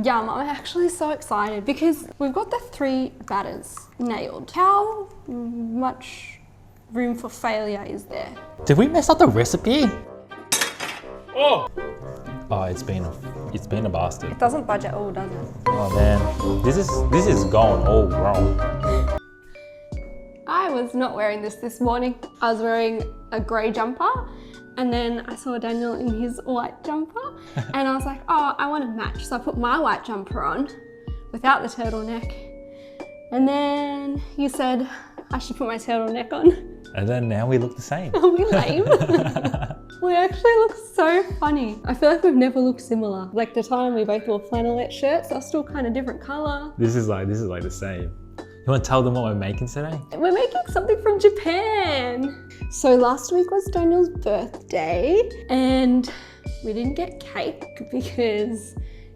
Yum, I'm actually so excited because we've got the 3 batters nailed. How much room for failure is there? Did we mess up the recipe? Oh! Oh, it's been a bastard. It doesn't budge at all, does it? Oh man, this is going all wrong. I was not wearing this morning. I was wearing a grey jumper and then I saw Daniel in his white jumper and I was like, oh, I want to match. So I put my white jumper on without the turtleneck. And then you said I should put my turtleneck on. And then now we look the same. Are we lame? We actually look so funny. I feel like we've never looked similar. Like the time we both wore flannelette shirts, they're still kind of different color. This is like the same. You want to tell them what we're making today? We're making something from Japan. So last week was Daniel's birthday and we didn't get cake because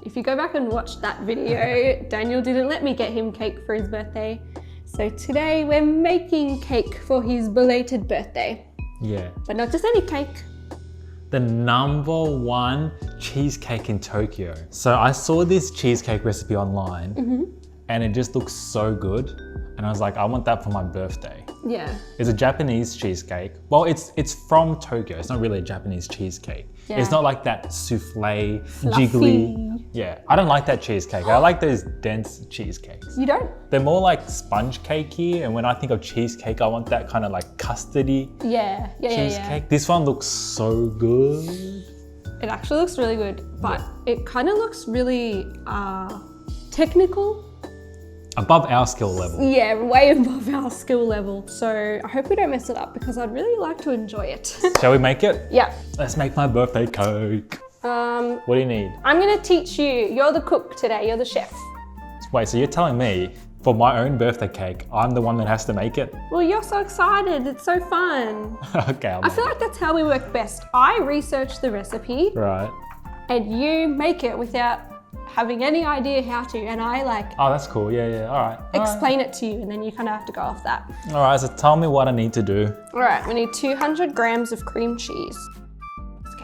if you go back and watch that video, Daniel didn't let me get him cake for his birthday. So today we're making cake for his belated birthday. Yeah. But not just any cake. The #1 cheesecake in Tokyo. So I saw this cheesecake recipe online and it just looks so good. And I was like, I want that for my birthday. Yeah. It's a Japanese cheesecake. Well, it's from Tokyo. It's not really a Japanese cheesecake. Yeah. It's not like that souffle, Fluffy. jiggly. Yeah, I don't like that cheesecake. I like those dense cheesecakes. You don't? They're more like sponge cakey, and when I think of cheesecake, I want that kind of like custardy Yeah. cheesecake. This one looks so good. It actually looks really good, but it kind of looks really technical. Above our skill level. Yeah, way above our skill level. So I hope we don't mess it up because I'd really like to enjoy it. Shall we make it? Yeah. Let's make my birthday cake. What do you need? I'm gonna teach you. You're the cook today, you're the chef. Wait, so you're telling me for my own birthday cake, I'm the one that has to make it? Well, you're so excited, it's so fun. Okay, I feel like that's how we work best. I research the recipe Right. and you make it without having any idea how to, and I like Oh, that's cool. Yeah, all right. explain it to you and then you kind of have to go off that. All right, so tell me what I need to do. All right, we need 200 grams of cream cheese.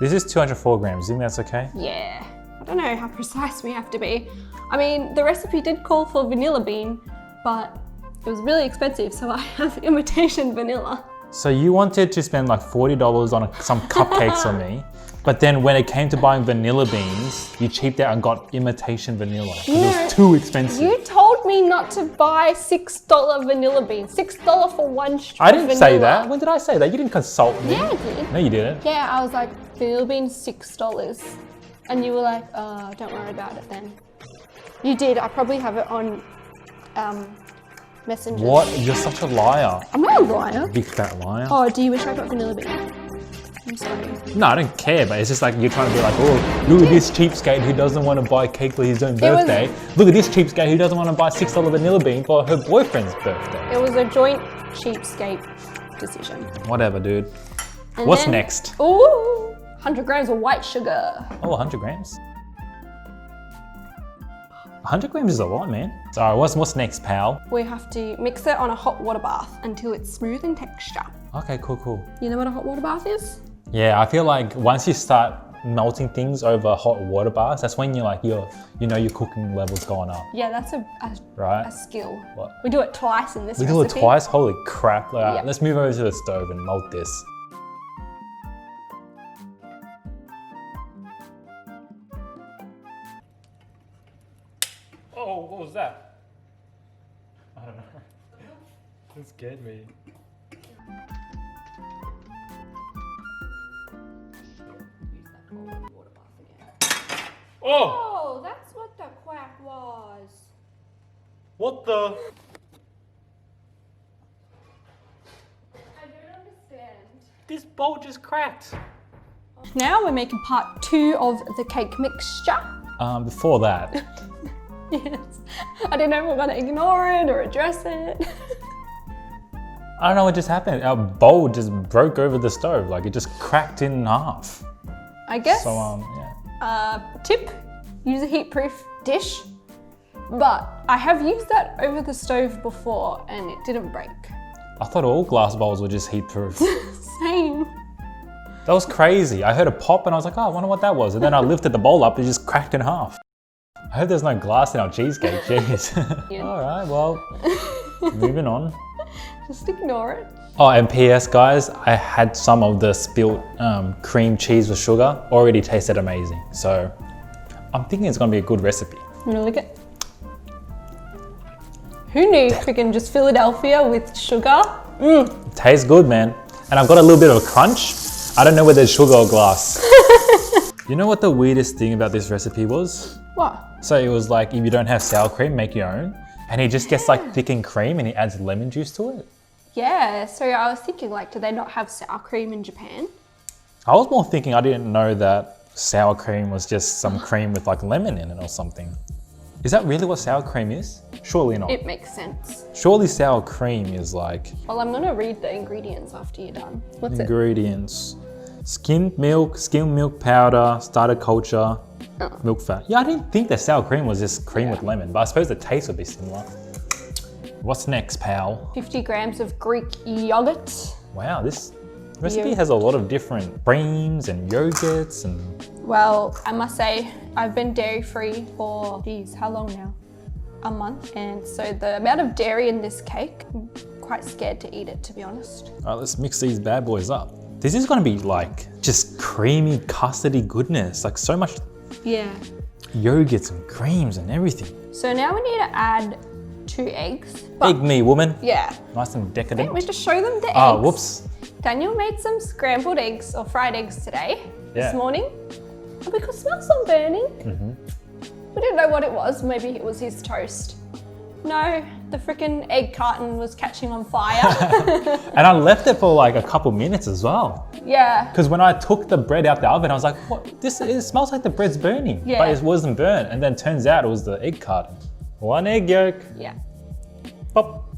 This is 204 grams, you think that's okay? Yeah, I don't know how precise we have to be. I mean, the recipe did call for vanilla bean, but it was really expensive, so I have imitation vanilla. So you wanted to spend like $40 on some cupcakes on me, but then when it came to buying vanilla beans, you cheaped out and got imitation vanilla. 'Cause it was too expensive. You told me not to buy $6 vanilla beans. $6 for one strip I didn't of say vanilla. that. When did I say that? You didn't consult me. Yeah, I did. No, you didn't. Yeah, I was like, vanilla beans $6. And you were like, don't worry about it then. You did. I probably have it on Messenger. What? You're such a liar. I'm not a liar. Big fat liar. Oh, do you wish I got vanilla beans? I'm sorry. No, I don't care, but it's just like you're trying to be like, oh, look at this cheapskate who doesn't want to buy cake for his own birthday. Look at this cheapskate who doesn't want to buy $6 vanilla bean for her boyfriend's birthday. It was a joint cheapskate decision. Whatever, dude. And What's then- next? Ooh, 100 grams of white sugar. Oh, 100 grams. 100 grams is a lot, man. So, all right, what's next, pal? We have to mix it on a hot water bath until it's smooth in texture. Okay, cool. You know what a hot water bath is? Yeah, I feel like once you start melting things over hot water baths, that's when you're like, your cooking level's going up. Yeah, that's a Right? skill. What? We do it twice in this We recipe. do it twice? Holy crap. All right, Yeah. let's move over to the stove and melt this. Oh, what was that? I don't know. It scared me. Oh! Oh, that's what the quack was. What the? I don't understand. This bowl just cracked. Now we're making part 2 of the cake mixture. Before that, Yes. I don't know if we're gonna ignore it or address it. I don't know what just happened. Our bowl just broke over the stove. Like it just cracked in half. I guess. So, yeah. Tip, use a heat-proof dish. But I have used that over the stove before and it didn't break. I thought all glass bowls were just heat proof. Same. That was crazy. I heard a pop and I was like, oh, I wonder what that was. And then I lifted the bowl up, it just cracked in half. I hope there's no glass in our cheesecake, jeez. Yeah. All right, well, moving on. Just ignore it. Oh, and PS guys, I had some of the spilt cream cheese with sugar. Already tasted amazing. So I'm thinking it's gonna be a good recipe. I'm gonna lick it. Who knew freaking just Philadelphia with sugar? It tastes good, man. And I've got a little bit of a crunch. I don't know whether it's sugar or glass. You know what the weirdest thing about this recipe was? What? So it was like, if you don't have sour cream, make your own. And he just gets like thickened cream and he adds lemon juice to it. Yeah, so I was thinking like, do they not have sour cream in Japan? I was more thinking, I didn't know that sour cream was just some cream with like lemon in it or something. Is that really what sour cream is? Surely not. It makes sense. Surely sour cream is like... Well, I'm gonna read the ingredients after you're done. What's it? Ingredients. Skimmed milk powder, starter culture, milk fat. Yeah, I didn't think that sour cream was just cream with lemon, but I suppose the taste would be similar. What's next, pal? 50 grams of Greek yogurt. Wow, this recipe has a lot of different creams and yogurts and... Well, I must say, I've been dairy-free for, geez, how long now? A month. And so the amount of dairy in this cake, I'm quite scared to eat it, to be honest. All right, let's mix these bad boys up. This is gonna be like just creamy, custardy goodness. Like so much yogurts and creams and everything. So now we need to add 2 eggs. Egg me, woman. Yeah. Nice and decadent. We just show them the eggs. Oh, whoops. Daniel made some scrambled eggs or fried eggs today, this Yeah. morning. And we could smell some burning. We didn't know what it was. Maybe it was his toast. No, the freaking egg carton was catching on fire. And I left it for like a couple minutes as well. Yeah. Because when I took the bread out the oven, I was like, what? It smells like the bread's burning. Yeah. But it wasn't burnt. And then turns out it was the egg carton. 1 egg yolk. Yeah. Pop.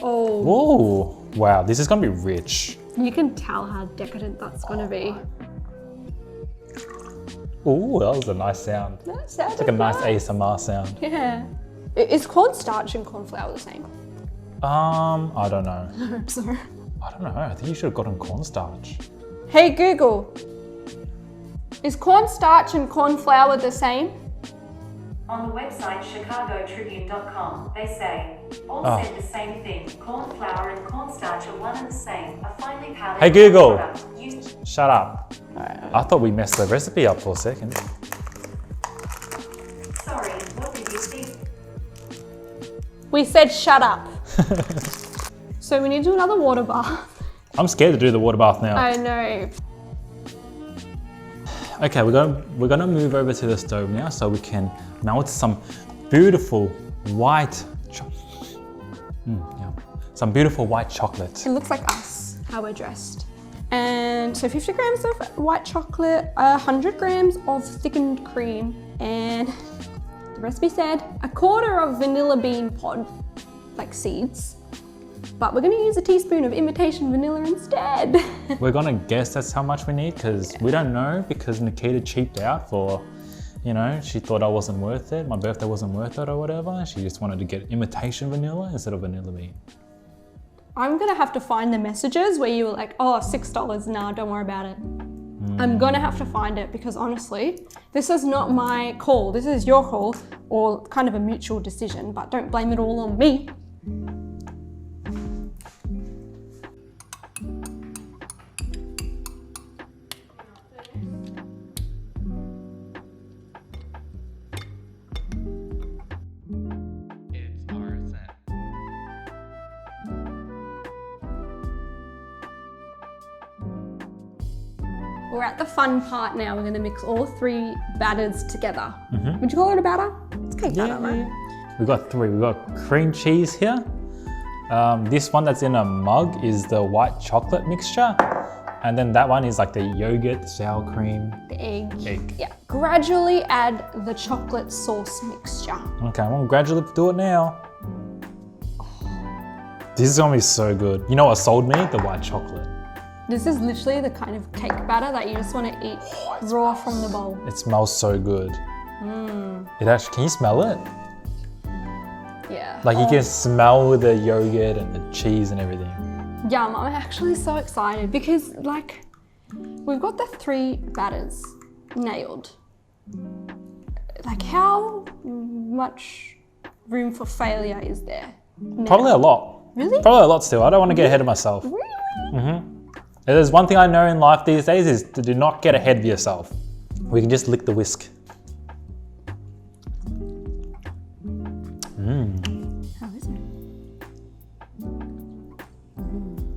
Oh. Whoa. Wow, this is gonna be rich. You can tell how decadent that's gonna be. Ooh, that was a nice sound. That sounded It's like a nice ASMR sound. Yeah. Is cornstarch and corn flour the same? I don't know. I hope so. I don't know. I think you should have gotten cornstarch. Hey Google, is cornstarch and corn flour the same? On the website chicagotribune.com, they say, all said the same thing. Corn flour and cornstarch are one and the same. A finely powdered Hey Google, product. shut up. I thought we messed the recipe up for a second. Sorry, what did you think? We said shut up. So we need to do another water bath. I'm scared to do the water bath now. I know. Okay, we're gonna move over to the stove now so we can melt some beautiful white some beautiful white chocolate. It looks like us, how we're dressed. And so 50 grams of white chocolate, 100 grams of thickened cream, and the recipe said 1/4 of vanilla bean pod, like seeds. But we're gonna use a teaspoon of imitation vanilla instead. We're gonna guess that's how much we need because we don't know, because Nikita cheaped out for, you know, she thought I wasn't worth it. My birthday wasn't worth it or whatever. She just wanted to get imitation vanilla instead of vanilla bean. I'm gonna have to find the messages where you were like, oh, $6, nah, don't worry about it. I'm gonna have to find it because honestly, this is not my call. This is your call, or kind of a mutual decision, but don't blame it all on me. We're at the fun part now. We're gonna mix all 3 batters together. Would you call it a batter? It's cake batter, right? We've got 3. We've got cream cheese here. This one that's in a mug is the white chocolate mixture. And then that one is like the yogurt, sour cream. The egg. Egg. Yeah. Gradually add the chocolate sauce mixture. Okay, I'm gonna gradually do it now. This is gonna be so good. You know what sold me? The white chocolate. This is literally the kind of cake batter that you just want to eat raw from the bowl. It smells so good. It actually, can you smell it? Yeah. Like you can smell the yogurt and the cheese and everything. Yum, I'm actually so excited because like, we've got the 3 batters nailed. Like how much room for failure is there now? Probably a lot. Really? Probably a lot still. I don't want to get ahead of myself. Really? If there's one thing I know in life these days is to do not get ahead of yourself. We can just lick the whisk. How is it?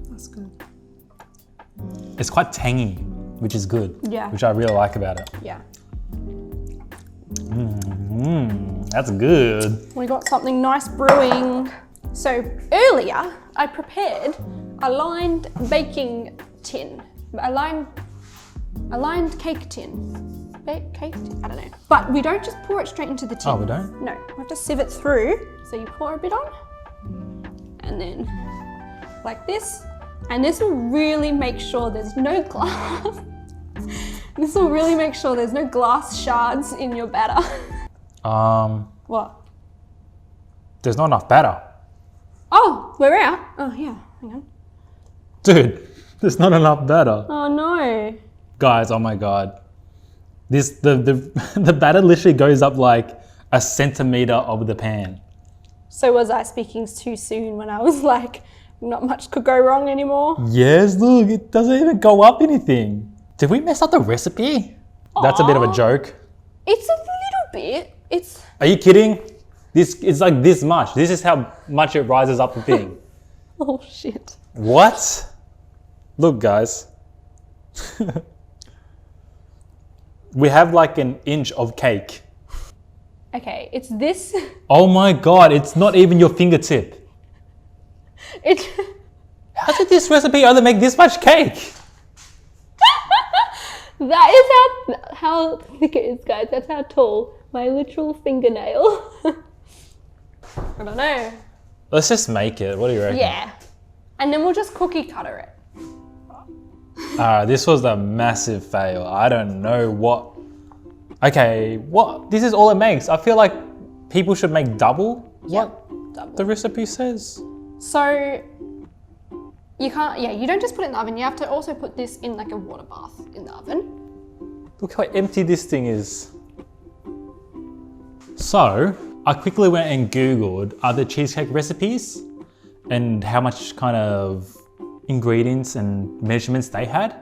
That's good. It's quite tangy, which is good. Yeah. Which I really like about it. Yeah. That's good. We got something nice brewing. So earlier I prepared a lined baking tin, a lined cake tin. Cake tin? I don't know. But we don't just pour it straight into the tin. Oh, we don't? No, we have to sieve it through. So you pour a bit on and then like this. And this will really make sure there's no glass. This will really make sure there's no glass shards in your batter. What? There's not enough batter. Oh, we're out. Oh yeah, hang on. Dude, there's not enough batter. Oh no. Guys, oh my God. The batter literally goes up like a centimeter of the pan. So was I speaking too soon when I was like, not much could go wrong anymore? Yes, look, it doesn't even go up anything. Did we mess up the recipe? That's a bit of a joke. It's a little bit. It's... Are you kidding? It's like this much. This is how much it rises up the thing. Oh shit. What? Look, guys. We have like an inch of cake. Okay, it's this. Oh my God, it's not even your fingertip. It... How did this recipe only make this much cake? That is how thick it is, guys. That's how tall. My literal fingernail. I don't know. Let's just make it. What do you reckon? Yeah. And then we'll just cookie cutter it. This was a massive fail. I don't know what. Okay, what? This is all it makes. I feel like people should make double what Double. the recipe says. So you can't, you don't just put it in the oven. You have to also put this in like a water bath in the oven. Look how empty this thing is. So I quickly went and Googled other cheesecake recipes and how much kind of ingredients and measurements they had.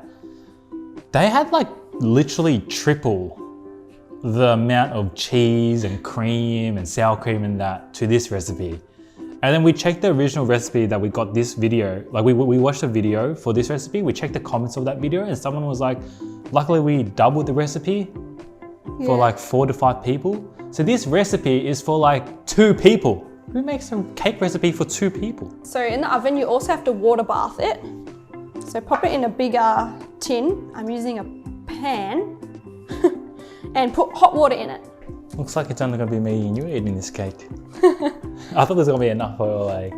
They had like literally triple the amount of cheese and cream and sour cream and that to this recipe. And then we checked the original recipe that we got this video, like we watched a video for this recipe, we checked the comments of that video and someone was like, luckily we doubled the recipe for like 4 to 5 people. So this recipe is for like 2 people. Who makes a cake recipe for 2 people? So in the oven, you also have to water bath it. So pop it in a bigger tin. I'm using a pan and put hot water in it. Looks like it's only gonna be me and you eating this cake. I thought there's gonna be enough for like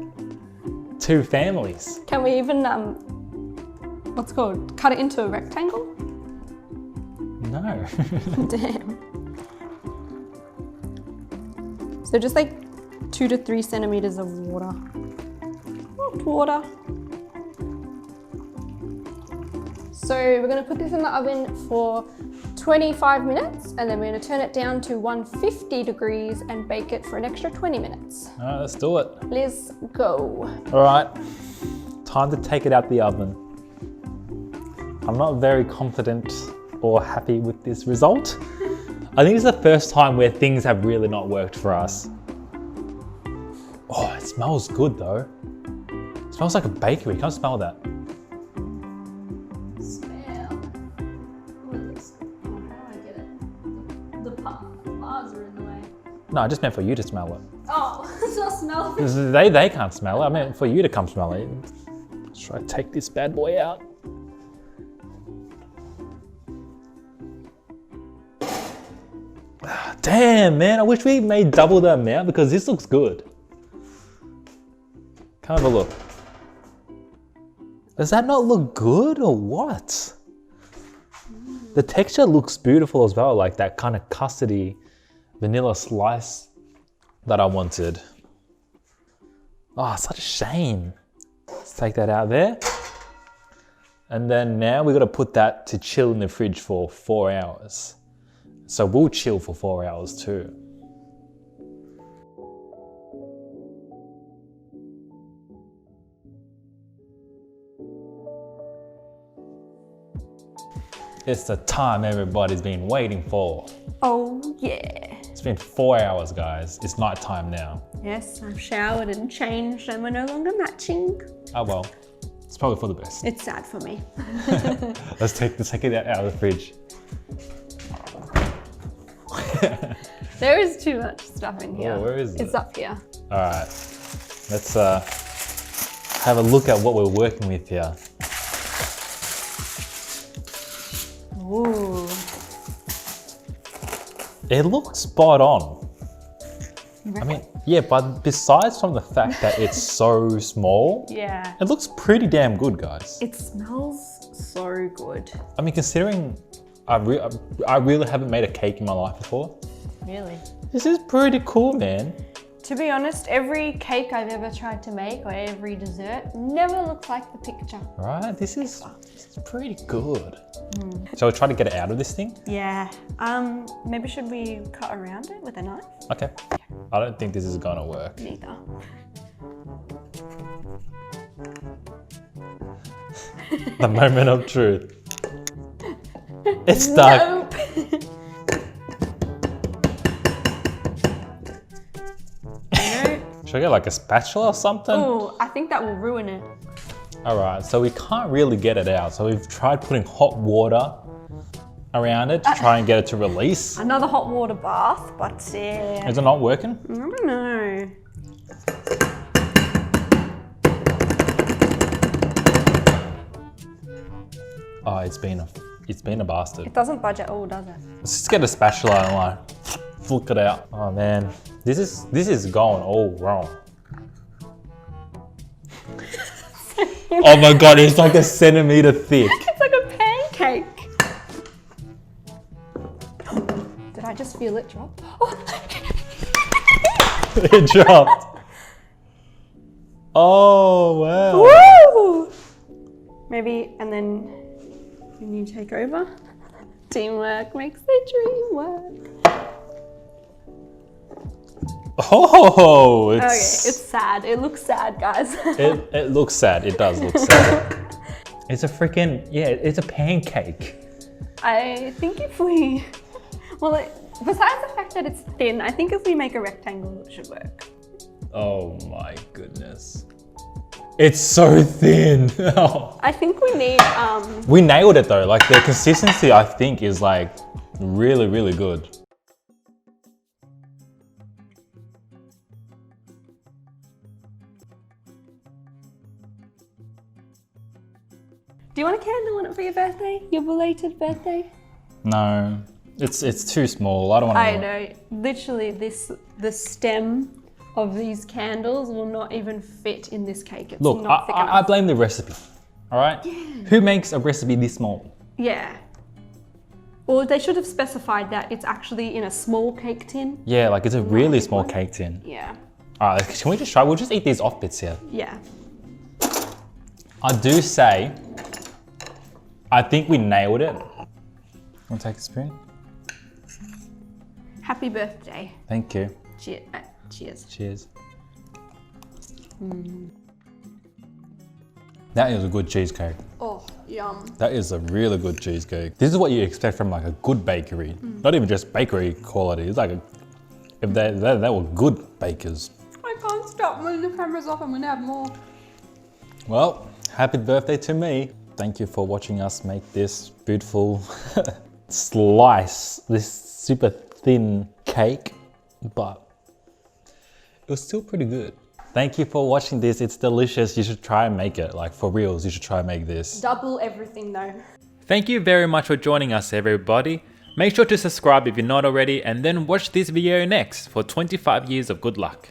2 families. Can we even, what's it called? Cut it into a rectangle? No. Damn. So just like 2 to 3 centimeters of water. Hot water. So we're gonna put this in the oven for 25 minutes and then we're gonna turn it down to 150 degrees and bake it for an extra 20 minutes. All right, let's do it. Let's go. All right, time to take it out the oven. I'm not very confident or happy with this result. I think it's the first time where things have really not worked for us. Oh, it smells good though. It smells like a bakery. Can I smell that? Smell. How do I get it? The bars are in the way. No, I just meant for you to smell it. Oh, it's not smell. They can't smell it. I meant for you to come smell it. Let's try to take this bad boy out. Damn, man, I wish we made double the amount because this looks good. Come have a look. Does that not look good or what? The texture looks beautiful as well, like that kind of custardy vanilla slice that I wanted. Oh, such a shame. Let's take that out there. And then now we got to put that to chill in the fridge for 4 hours. So we'll chill for 4 hours too. It's the time everybody's been waiting for. Oh yeah. It's been 4 hours, guys. It's night time now. Yes, I've showered and changed and we're no longer matching. Oh well, it's probably for the best. It's sad for me. Let's take it out of the fridge. There is too much stuff in here. Oh, where is it? It's up here. All right, let's have a look at what we're working with here. Ooh. It looks spot on. You I reckon? mean, yeah, but besides from the fact that it's so small, Yeah. it looks pretty damn good, guys. It smells so good. I mean, considering I really haven't made a cake in my life before, Really? this is pretty cool, man. To be honest, every cake I've ever tried to make or every dessert never looks like the picture. Right? This is pretty good. Shall we try to get it out of this thing? Yeah. Maybe should we cut around it with a knife? Okay. I don't think this is gonna work. Neither. The moment of truth. It's stuck. Nope. Should I get like a spatula or something? Oh, I think that will ruin it. All right, so we can't really get it out. So we've tried putting hot water around it to try and get it to release. Another hot water bath, but yeah. Is it not working? I don't know. Oh, it's been a bastard. It doesn't budge at all, does it? Let's just get a spatula and like flick it out. Oh man, this is going all wrong. Oh my god, it's like a centimeter thick. It's like a pancake. Did I just feel it drop? Oh. It dropped. Oh wow. Woo! Maybe, and then when you take over, teamwork makes the dream work. Oh, Okay, it's sad. It looks sad, guys. it looks sad. It does look sad. It's a freaking, yeah, it's a pancake. I think if we, well, besides the fact that it's thin, I think if we make a rectangle, it should work. Oh my goodness. It's so thin. I think we need, We nailed it though. Like the consistency, I think, is like really, really good. do you want a candle on it for your birthday? Your belated birthday? No, it's too small. I don't want to. I know, literally the stem of these candles will not even fit in this cake. It's Look, not thick I enough. blame the recipe. All right. Yeah. Who makes a recipe this small? Yeah. Or they should have specified that it's actually in a small cake tin. Yeah, like it's a really small cake tin. Yeah. All right, can we just try? We'll just eat these off bits here. Yeah. I do say, I think we nailed it. Want to take a spoon? Happy birthday. Thank you. Cheers. Cheers. That is a good cheesecake. Oh, yum. That is a really good cheesecake. This is what you expect from like a good bakery. Not even just bakery quality. It's like if they were good bakers. I can't stop when the camera's off. I'm gonna have more. Well, happy birthday to me. Thank you for watching us make this beautiful slice, this super thin cake, but it was still pretty good. Thank you for watching this. It's delicious. You should try and make it. Like for reals, you should try and make this. Double everything though. Thank you very much for joining us, everybody. Make sure to subscribe if you're not already, and then watch this video next for 25 years of good luck.